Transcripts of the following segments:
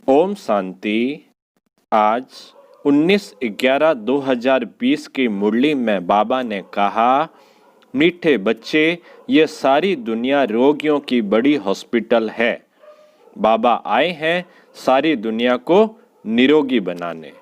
ओम शांति। आज 19/11/2020 की मुरली में बाबा ने कहा, मीठे बच्चे, ये सारी दुनिया रोगियों की बड़ी हॉस्पिटल है। बाबा आए हैं सारी दुनिया को निरोगी बनाने।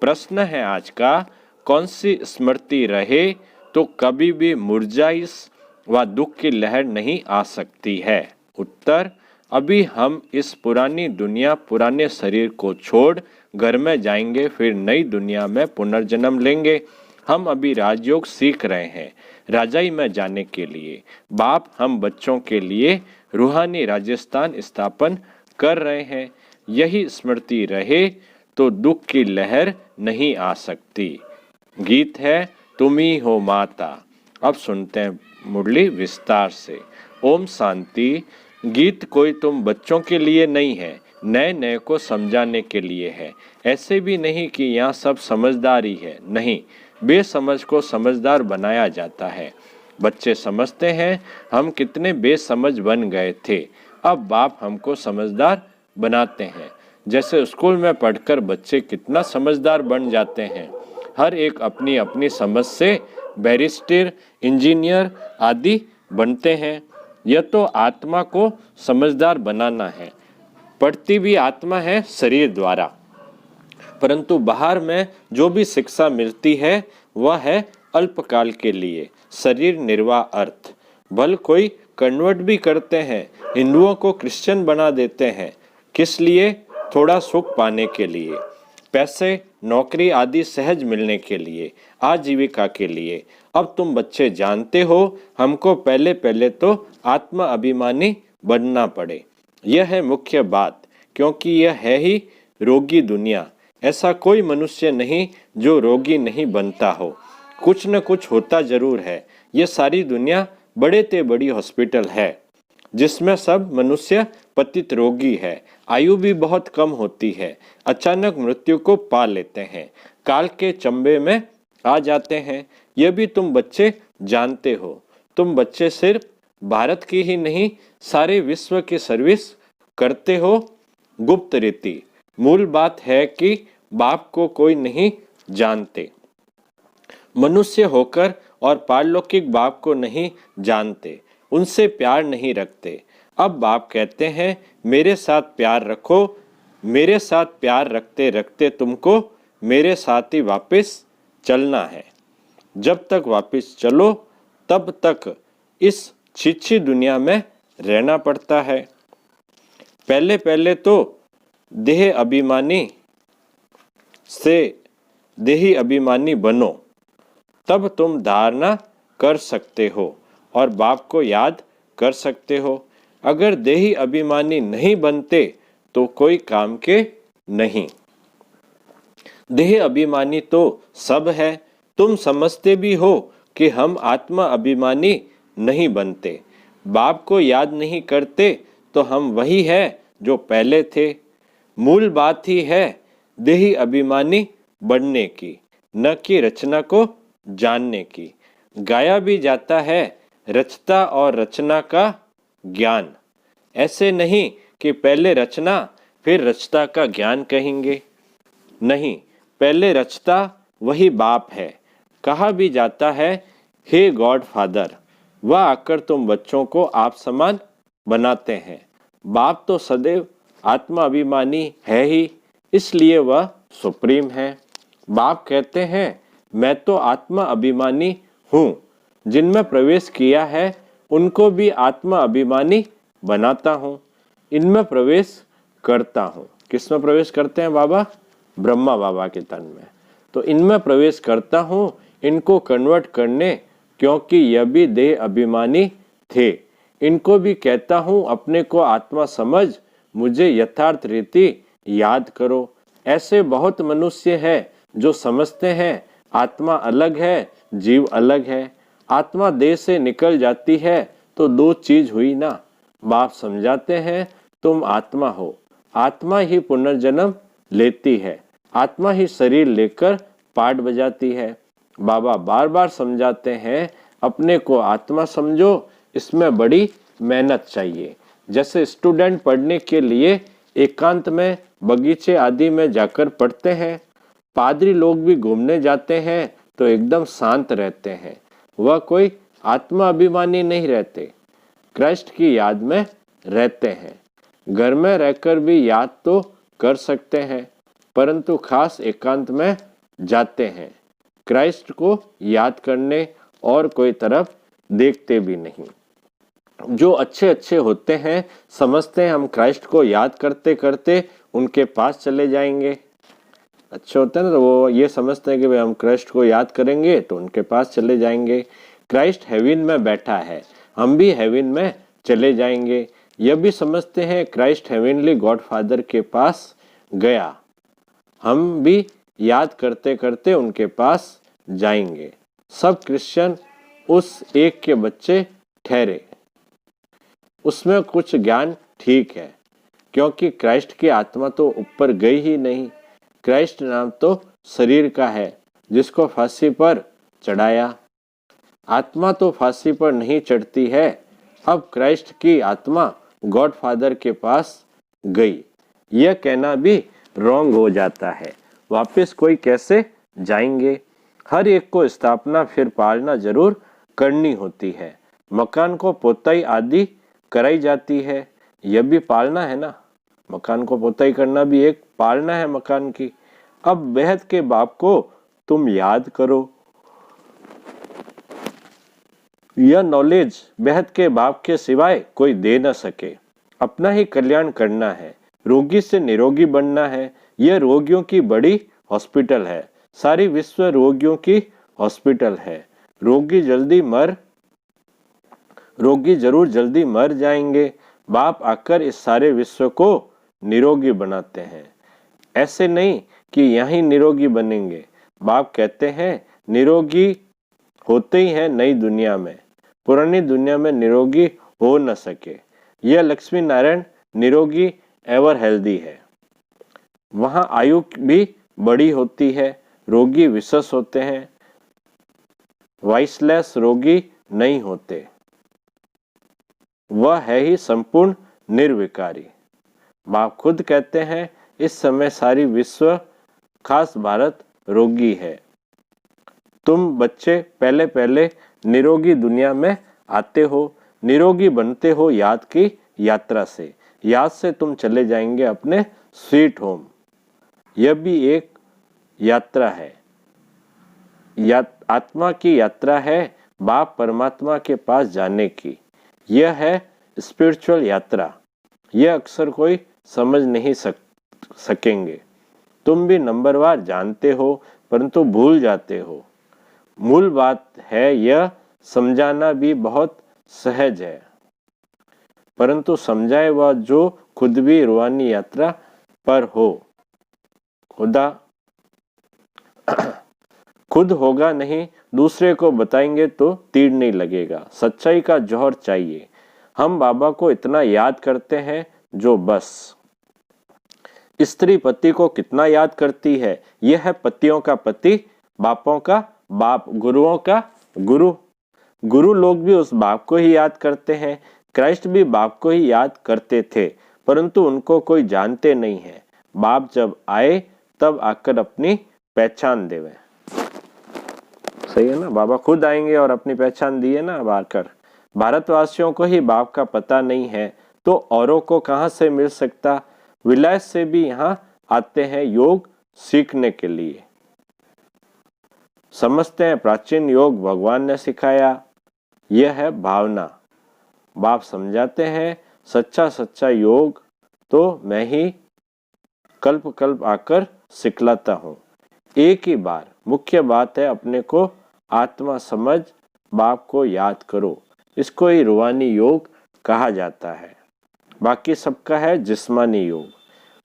प्रश्न है आज का, कौन सी स्मृति रहे तो कभी भी मुरझाइश व दुख की लहर नहीं आ सकती है। उत्तर, अभी हम इस पुरानी दुनिया पुराने शरीर को छोड़ घर में जाएंगे, फिर नई दुनिया में पुनर्जन्म लेंगे। हम अभी राजयोग सीख रहे हैं राजाई में जाने के लिए। बाप हम बच्चों के लिए रूहानी राजस्थान स्थापन कर रहे हैं। यही स्मृति रहे तो दुख की लहर नहीं आ सकती। गीत है तुम ही हो माता। अब सुनते हैं मुरली विस्तार से। ओम शांति। गीत कोई तुम बच्चों के लिए नहीं है, नए नए को समझाने के लिए है। ऐसे भी नहीं कि यहाँ सब समझदारी है, नहीं, बेसमझ को समझदार बनाया जाता है। बच्चे समझते हैं हम कितने बेसमझ बन गए थे, अब बाप हमको समझदार बनाते हैं। जैसे स्कूल में पढ़कर बच्चे कितना समझदार बन जाते हैं। हर एक अपनी अपनी समझ से बैरिस्टर, इंजीनियर आदि बनते हैं। यह तो आत्मा को समझदार बनाना है। पढ़ती भी आत्मा है शरीर द्वारा, परंतु बाहर में जो भी शिक्षा मिलती है वह है अल्पकाल के लिए, शरीर निर्वाह अर्थ। भल कोई कन्वर्ट भी करते हैं, हिंदुओं को क्रिश्चियन बना देते हैं। किस लिए? थोड़ा सुख पाने के लिए, पैसे, नौकरी आदि सहज मिलने के लिए, आजीविका के लिए। अब तुम बच्चे जानते हो हमको पहले पहले तो आत्मा अभिमानी बनना पड़े। यह है मुख्य बात, क्योंकि यह है ही रोगी दुनिया। ऐसा कोई मनुष्य नहीं जो रोगी नहीं बनता हो, कुछ न कुछ होता जरूर है। यह सारी दुनिया बड़े ते बड़ी हॉस्पिटल है, जिसमें सब मनुष्य पतित रोगी है। आयु भी बहुत कम होती है, अचानक मृत्यु को पा लेते हैं, काल के चंबे में आ जाते हैं। यह भी तुम बच्चे जानते हो। तुम बच्चे सिर्फ भारत की ही नहीं, सारे विश्व की सर्विस करते हो गुप्त रीति। मूल बात है कि बाप को कोई नहीं जानते, मनुष्य होकर, और पारलौकिक बाप को नहीं जानते, उनसे प्यार नहीं रखते। अब बाप कहते हैं मेरे साथ प्यार रखो। मेरे साथ प्यार रखते रखते तुमको मेरे साथ ही वापस चलना है। जब तक वापस चलो तब तक इस छिछी दुनिया में रहना पड़ता है। पहले पहले तो देह अभिमानी से देही अभिमानी बनो, तब तुम धारणा कर सकते हो और बाप को याद कर सकते हो। अगर देही अभिमानी नहीं बनते तो कोई काम के नहीं। देह अभिमानी तो सब है। तुम समझते भी हो कि हम आत्मा अभिमानी नहीं बनते। बाप को याद नहीं करते तो हम वही है जो पहले थे। मूल बात ही है देही अभिमानी बनने की, न कि रचना को जानने की। गाया भी जाता है रचता और रचना का ज्ञान। ऐसे नहीं कि पहले रचना फिर रचता का ज्ञान कहेंगे, नहीं, पहले रचता वही बाप है। कहा भी जाता है हे गॉड फादर, वह आकर तुम बच्चों को आप समान बनाते हैं। बाप तो सदैव आत्मा अभिमानी है ही, इसलिए वह सुप्रीम है। बाप कहते हैं मैं तो आत्मा अभिमानी हूँ। जिनमें प्रवेश किया है उनको भी आत्मा अभिमानी बनाता हूँ। इनमें प्रवेश करता हूँ। किसमें प्रवेश करते हैं बाबा? ब्रह्मा बाबा के तन में। तो इनमें प्रवेश करता हूँ इनको कन्वर्ट करने, क्योंकि यह भी देह अभिमानी थे। इनको भी कहता हूँ अपने को आत्मा समझ, मुझे यथार्थ रीति याद करो। ऐसे बहुत मनुष्य हैं जो समझते हैं आत्मा अलग है, जीव अलग है। आत्मा देह से निकल जाती है तो दो चीज हुई ना। बाप समझाते हैं तुम आत्मा हो, आत्मा ही पुनर्जन्म लेती है, आत्मा ही शरीर लेकर पाठ बजाती है। बाबा बार बार समझाते हैं अपने को आत्मा समझो, इसमें बड़ी मेहनत चाहिए। जैसे स्टूडेंट पढ़ने के लिए एकांत में बगीचे आदि में जाकर पढ़ते हैं। पादरी लोग भी घूमने जाते हैं तो एकदम शांत रहते हैं, वह कोई आत्मा अभिमानी नहीं रहते, कृष्ण की याद में रहते हैं। घर में रहकर भी याद तो कर सकते हैं, परंतु खास एकांत में जाते हैं, क्राइस्ट को याद करने और कोई तरफ देखते भी नहीं। जो अच्छे अच्छे होते हैं समझते हैं हम क्राइस्ट को याद करते करते उनके पास चले जाएंगे। अच्छे होते हैं ना, तो वो ये समझते हैं कि भाई हम क्राइस्ट को याद करेंगे तो उनके पास चले जाएंगे। क्राइस्ट हेवन में बैठा है, हम भी हेवन में चले जाएंगे। यह भी समझते हैं क्राइस्ट हेवनली गॉड फादर के पास गया, हम भी याद करते करते उनके पास जाएंगे। सब क्रिश्चियन उस एक के बच्चे ठहरे। उसमें कुछ ज्ञान ठीक है, क्योंकि क्राइस्ट की आत्मा तो ऊपर गई ही नहीं। क्राइस्ट नाम तो शरीर का है जिसको फांसी पर चढ़ाया। आत्मा तो फांसी पर नहीं चढ़ती है। अब क्राइस्ट की आत्मा गॉड फादर के पास गई, यह कहना भी रॉन्ग हो जाता है। वापस कोई कैसे जाएंगे? हर एक को स्थापना फिर पालना जरूर करनी होती है। मकान को पोताई आदि कराई जाती है, यह भी पालना है ना। मकान को पोताई करना भी एक पालना है मकान की। अब बेहद के बाप को तुम याद करो। यह नॉलेज बेहद के बाप के सिवाय कोई दे न सके। अपना ही कल्याण करना है, रोगी से निरोगी बनना है। यह रोगियों की बड़ी हॉस्पिटल है, सारी विश्व रोगियों की हॉस्पिटल है। रोगी जरूर जल्दी मर जाएंगे। बाप आकर इस सारे विश्व को निरोगी बनाते हैं। ऐसे नहीं कि यहीं निरोगी बनेंगे। बाप कहते हैं निरोगी होते ही हैं नई दुनिया में, पुरानी दुनिया में निरोगी हो न सके। यह लक्ष्मी नारायण निरोगी एवर हेल्दी है। वहां आयु भी बड़ी होती है, रोगी विशेष होते हैं, वाइसलेस रोगी नहीं होते। वह है ही संपूर्ण निर्विकारी। बाप खुद कहते हैं इस समय सारी विश्व खास भारत रोगी है। तुम बच्चे पहले पहले निरोगी दुनिया में आते हो, निरोगी बनते हो याद की यात्रा से। याद से तुम चले जाएंगे अपने स्वीट होम। यह भी एक यात्रा है, आत्मा की यात्रा है, बाप परमात्मा के पास जाने की। यह है स्पिरिचुअल यात्रा। यह अक्सर कोई समझ नहीं सकेंगे। तुम भी नंबरवार जानते हो परंतु भूल जाते हो। मूल बात है, यह समझाना भी बहुत सहज है, परंतु समझाए वह जो खुद भी रूहानी यात्रा पर हो। खुदा खुद होगा नहीं, दूसरे को बताएंगे तो तीर नहीं लगेगा। सच्चाई का जौहर चाहिए। हम बाबा को इतना याद करते हैं जो बस। स्त्री पति को कितना याद करती है? यह है पतियों का पति, बापों का बाप, गुरुओं का गुरु। गुरु लोग भी उस बाप को ही याद करते हैं। क्राइस्ट भी बाप को ही याद करते थे, परंतु उनको कोई जानते नहीं है। बाप जब आए तब आकर अपनी पहचान देवे। सही है ना, बाबा खुद आएंगे और अपनी पहचान दिए ना अब आकर। भारतवासियों को ही बाप का पता नहीं है तो औरों को कहां से मिल सकता? विलायत से भी यहाँ आते हैं योग सीखने के लिए। समझते हैं प्राचीन योग भगवान ने सिखाया, यह है भावना। बाप समझाते हैं सच्चा सच्चा योग तो मैं ही कल्प कल्प आकर सिखलाता हूँ। एक ही बार। मुख्य बात है अपने को आत्मा समझ, बाप को याद करो। इसको ही रूहानी योग कहा जाता है। बाकी सबका है जिस्मानी योग।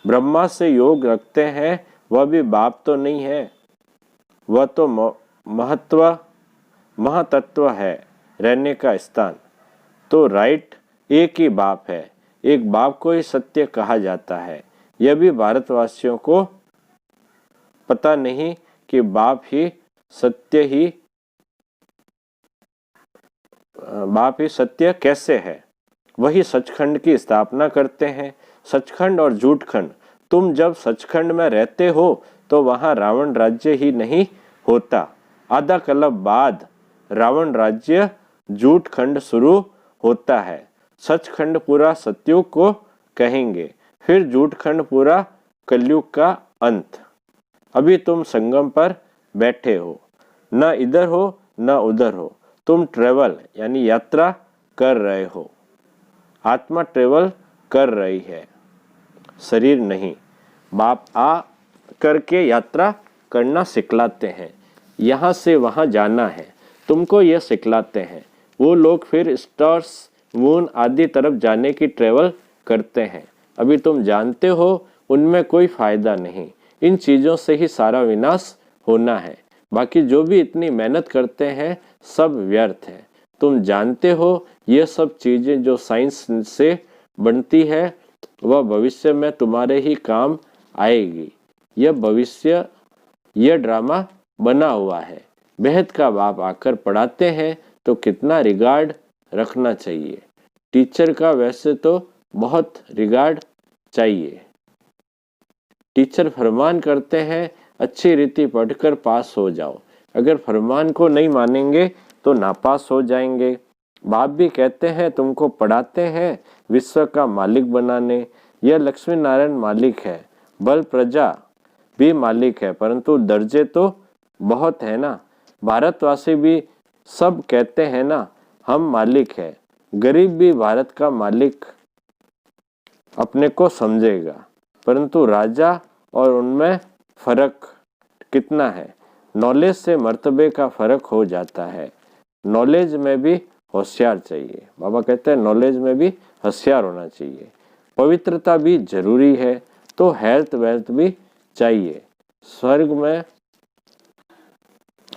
ब्रह्मा से योग रखते हैं वह भी बाप तो नहीं है, वह तो महतत्व है, रहने का स्थान। तो राइट एक ही बाप है, एक बाप को ही सत्य कहा जाता है। यह भी भारतवासियों को पता नहीं कि बाप ही सत्य कैसे है। वही सचखंड की स्थापना करते हैं। सचखंड और झूठखंड। तुम जब सचखंड में रहते हो तो वहां रावण राज्य ही नहीं होता। आधा कल्प बाद रावण राज्य झूठखंड शुरू होता है। सचखंड पूरा सतयुग को कहेंगे, फिर झूठखंड पूरा कलयुग का अंत। अभी तुम संगम पर बैठे हो, न इधर हो न उधर हो। तुम ट्रेवल यानी यात्रा कर रहे हो। आत्मा ट्रेवल कर रही है, शरीर नहीं। बाप आ करके यात्रा करना सिखलाते हैं। यहाँ से वहाँ जाना है, तुमको यह सिखलाते हैं। वो लोग फिर स्टार्स, मून आदि तरफ जाने की ट्रेवल करते हैं। अभी तुम जानते हो उनमें कोई फायदा नहीं। इन चीज़ों से ही सारा विनाश होना है। बाकी जो भी इतनी मेहनत करते हैं सब व्यर्थ है। तुम जानते हो ये सब चीज़ें जो साइंस से बनती है वह भविष्य में तुम्हारे ही काम आएगी। यह भविष्य, यह ड्रामा बना हुआ है। बेहद का बाप आकर पढ़ाते हैं तो कितना रिगार्ड रखना चाहिए। टीचर का वैसे तो बहुत रिगार्ड चाहिए। टीचर फरमान करते हैं अच्छी रीति पढ़कर पास हो जाओ। अगर फरमान को नहीं मानेंगे तो नापास हो जाएंगे। बाप भी कहते हैं तुमको पढ़ाते हैं विश्व का मालिक बनाने। यह लक्ष्मी नारायण मालिक है, बल प्रजा भी मालिक है, परंतु दर्जे तो बहुत है ना। भारतवासी भी सब कहते हैं ना हम मालिक है। गरीब भी भारत का मालिक अपने को समझेगा, परंतु राजा और उनमें फर्क कितना है। नॉलेज से मर्तबे का फर्क हो जाता है। नॉलेज में भी होशियार चाहिए। बाबा कहते हैं नॉलेज में भी होशियार होना चाहिए। पवित्रता भी जरूरी है, तो हेल्थ वेल्थ भी चाहिए। स्वर्ग में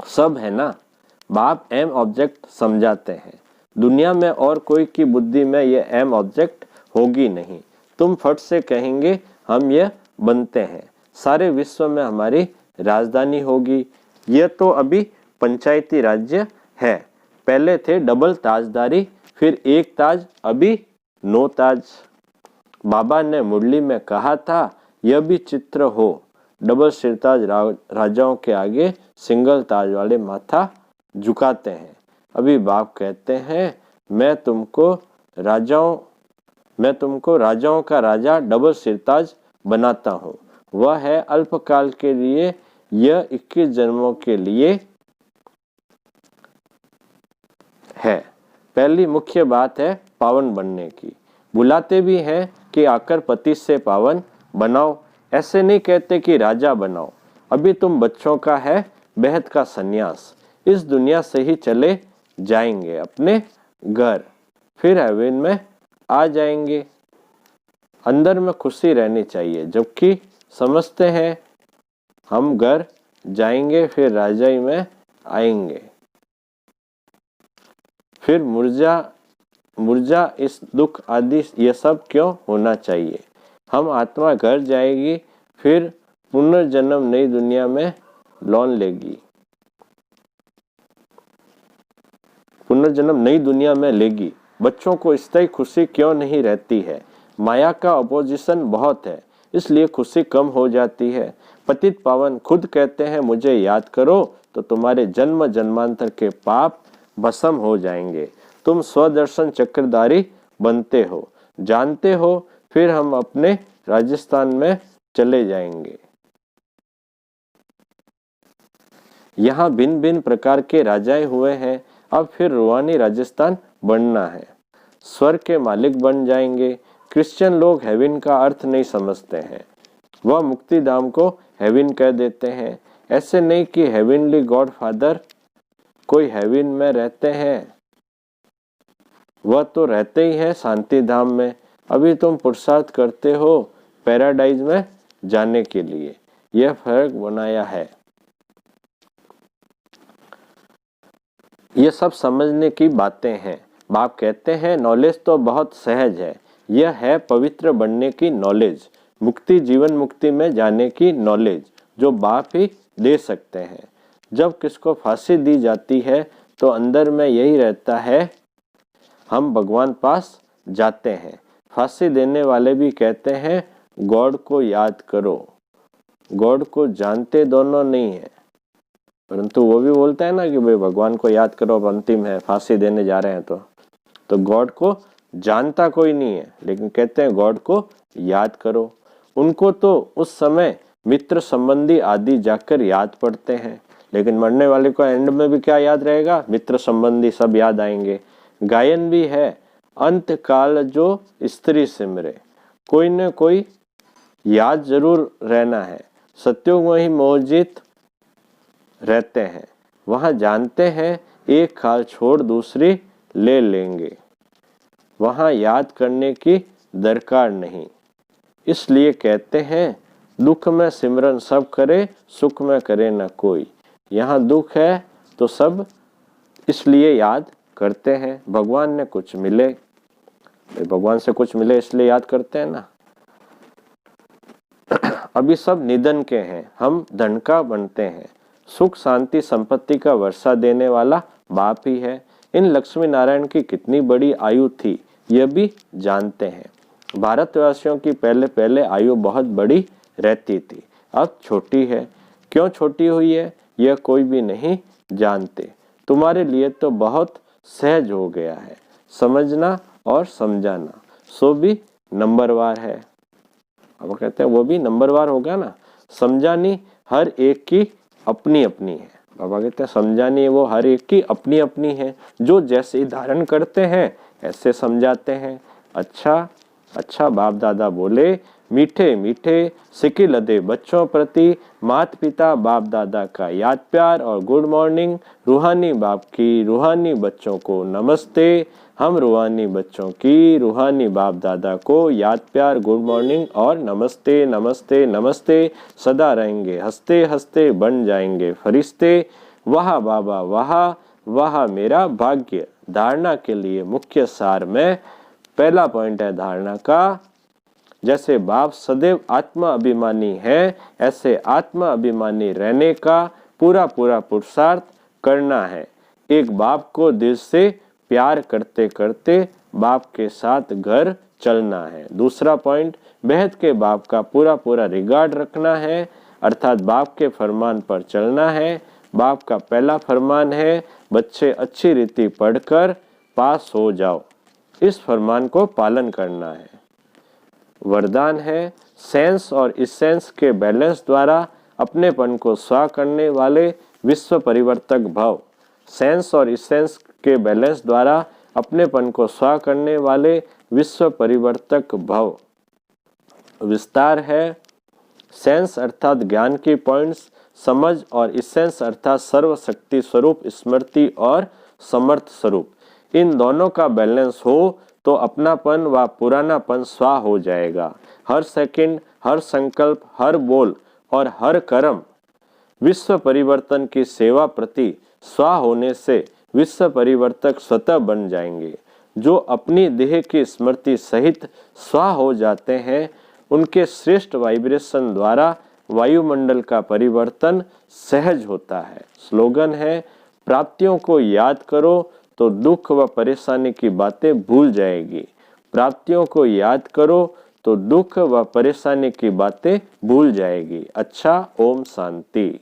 सब है ना। बाप एम ऑब्जेक्ट समझाते हैं। दुनिया में और कोई की बुद्धि में ये एम ऑब्जेक्ट होगी नहीं। तुम फट से कहेंगे हम ये बनते हैं, सारे विश्व में हमारी राजधानी होगी। यह तो अभी पंचायती राज्य है। पहले थे डबल ताजदारी, फिर एक ताज, अभी 9 ताज। बाबा ने मुरली में कहा था यह भी चित्र हो। डबल सिरताज राजाओं के आगे सिंगल ताज वाले माथा झुकाते हैं। अभी बाप कहते हैं मैं तुमको राजाओं का राजा डबल सिरताज बनाता हूँ। वह है अल्पकाल के लिए, यह 21 जन्मों के लिए है। पहली मुख्य बात है पावन बनने की। बुलाते भी हैं कि आकर पति से पावन बनाओ। ऐसे नहीं कहते कि राजा बनाओ। अभी तुम बच्चों का है बेहद का सन्यास। इस दुनिया से ही चले जाएंगे अपने घर, फिर हेवन में आ जाएंगे। अंदर में खुशी रहनी चाहिए, जबकि समझते हैं हम घर जाएंगे फिर राजाई में आएंगे। फिर मुरझा इस दुख आदि ये सब क्यों होना चाहिए। हम आत्मा घर जाएगी, फिर पुनर्जन्म नई दुनिया में लौन लेगी। पुनर्जन्म नई दुनिया में लेगी। बच्चों को स्थायी खुशी क्यों नहीं रहती है। माया का अपोजिशन बहुत है, इसलिए खुशी कम हो जाती है। पतित पावन खुद कहते हैं मुझे याद करो तो तुम्हारे जन्म जन्मांतर के पाप भस्म हो जाएंगे। तुम स्वदर्शन चक्रधारी बनते हो, जानते हो। फिर हम अपने राजस्थान में चले जाएंगे। यहाँ भिन्न भिन्न प्रकार के राजाएं हुए हैं। अब फिर रूहानी राजस्थान बनना है, स्वर्ग के मालिक बन जाएंगे। क्रिश्चियन लोग हेवन का अर्थ नहीं समझते हैं, वह मुक्ति धाम को हेवन कह देते हैं। ऐसे नहीं कि हेवनली गॉड फादर कोई हेवन में रहते हैं, वह तो रहते ही है शांति धाम में। अभी तुम पुरुषार्थ करते हो पैराडाइज में जाने के लिए। यह फर्क बनाया है। ये सब समझने की बातें हैं। बाप कहते हैं नॉलेज तो बहुत सहज है। यह है पवित्र बनने की नॉलेज, मुक्ति जीवन मुक्ति में जाने की नॉलेज, जो बाप ही दे सकते हैं। जब किसको फांसी दी जाती है तो अंदर में यही रहता है हम भगवान पास जाते हैं। फांसी देने वाले भी कहते हैं गॉड को याद करो। गॉड को जानते दोनों नहीं है, परंतु वो भी बोलता है ना कि भाई भगवान को याद करो, अब अंतिम है, फांसी देने जा रहे हैं। तो गॉड को जानता कोई नहीं है, लेकिन कहते हैं गॉड को याद करो। उनको तो उस समय मित्र संबंधी आदि जाकर याद पड़ते हैं, लेकिन मरने वाले को एंड में भी क्या याद रहेगा? मित्र संबंधी सब याद आएंगे। गायन भी है, अंत काल जो स्त्री सिमरे। कोई न कोई याद जरूर रहना है। सत्युग में ही मोहजित रहते हैं, वहां जानते हैं एक खाल छोड़ दूसरी ले लेंगे, वहां याद करने की दरकार नहीं। इसलिए कहते हैं दुख में सिमरन सब करे, सुख में करे न कोई। यहाँ दुख है तो सब इसलिए याद करते हैं, भगवान ने कुछ मिले, भगवान से कुछ मिले इसलिए याद करते हैं ना। अभी सब निधन के हैं, हम धन का बनते हैं। सुख शांति संपत्ति का वर्षा देने वाला बाप ही है। इन लक्ष्मी नारायण की कितनी बड़ी आयु थी यह भी जानते हैं। भारतवासियों की पहले पहले आयु बहुत बड़ी रहती थी, अब छोटी है। क्यों छोटी हुई है यह कोई भी नहीं जानते। तुम्हारे लिए तो बहुत सहज हो गया है, समझना और समझाना, सो भी नंबरवार है। अब कहते हैं वो भी नंबरवार होगा ना। समझानी हर एक की अपनी अपनी है। बाबा कहते हैं समझानी वो हर एक की अपनी अपनी है, जो जैसे धारण करते हैं ऐसे समझाते हैं। अच्छा बाप दादा बोले, मीठे मीठे सिक्के लदे बच्चों प्रति माता पिता बाप दादा का याद प्यार और गुड मॉर्निंग। रूहानी बाप की रूहानी बच्चों को नमस्ते। हम रूहानी बच्चों की रूहानी बाप दादा को याद प्यार गुड मॉर्निंग और नमस्ते नमस्ते नमस्ते। सदा रहेंगे हंसते हंसते, बन जाएंगे फरिश्ते। वाह बाबा वाह, वाह मेरा भाग्य। धारणा के लिए मुख्य सार में पहला पॉइंट है धारणा का, जैसे बाप सदैव आत्मा अभिमानी है, ऐसे आत्मा अभिमानी रहने का पूरा पूरा पुरुषार्थ करना है। एक बाप को दिल से प्यार करते करते बाप के साथ घर चलना है। दूसरा पॉइंट, बेहद के बाप का पूरा पूरा रिगार्ड रखना है, अर्थात बाप के फरमान पर चलना है। बाप का पहला फरमान है, बच्चे अच्छी रीति पढ़कर पास हो जाओ, इस फरमान को पालन करना है। वरदान है, सेंस और इसेंस के बैलेंस द्वारा अपनेपन को स्वा करने वाले विश्व परिवर्तक भव। सेंस और इसेंस के बैलेंस द्वारा अपनेपन को स्वा करने वाले विश्व परिवर्तक भव। विस्तार है, सेंस अर्थात ज्ञान की पॉइंट्स, समझ, और इसेंस अर्थात सर्वशक्ति स्वरूप, स्मृति और समर्थ स्वरूप। इन दोनों का बैलेंस हो तो अपनापन व पुरानापन स्वा हो जाएगा। हर सेकंड, हर संकल्प, हर बोल और हर कर्म विश्व परिवर्तन की सेवा प्रति स्वा होने से विश्व परिवर्तक स्वतः बन जाएंगे। जो अपनी देह की स्मृति सहित स्वा हो जाते हैं, उनके श्रेष्ठ वाइब्रेशन द्वारा वायुमंडल का परिवर्तन सहज होता है। स्लोगन है, प्राप्तियों को याद करो तो दुख व परेशानी की बातें भूल जाएगी। प्राप्तियों को याद करो तो दुख व परेशानी की बातें भूल जाएगी। अच्छा, ओम शांति।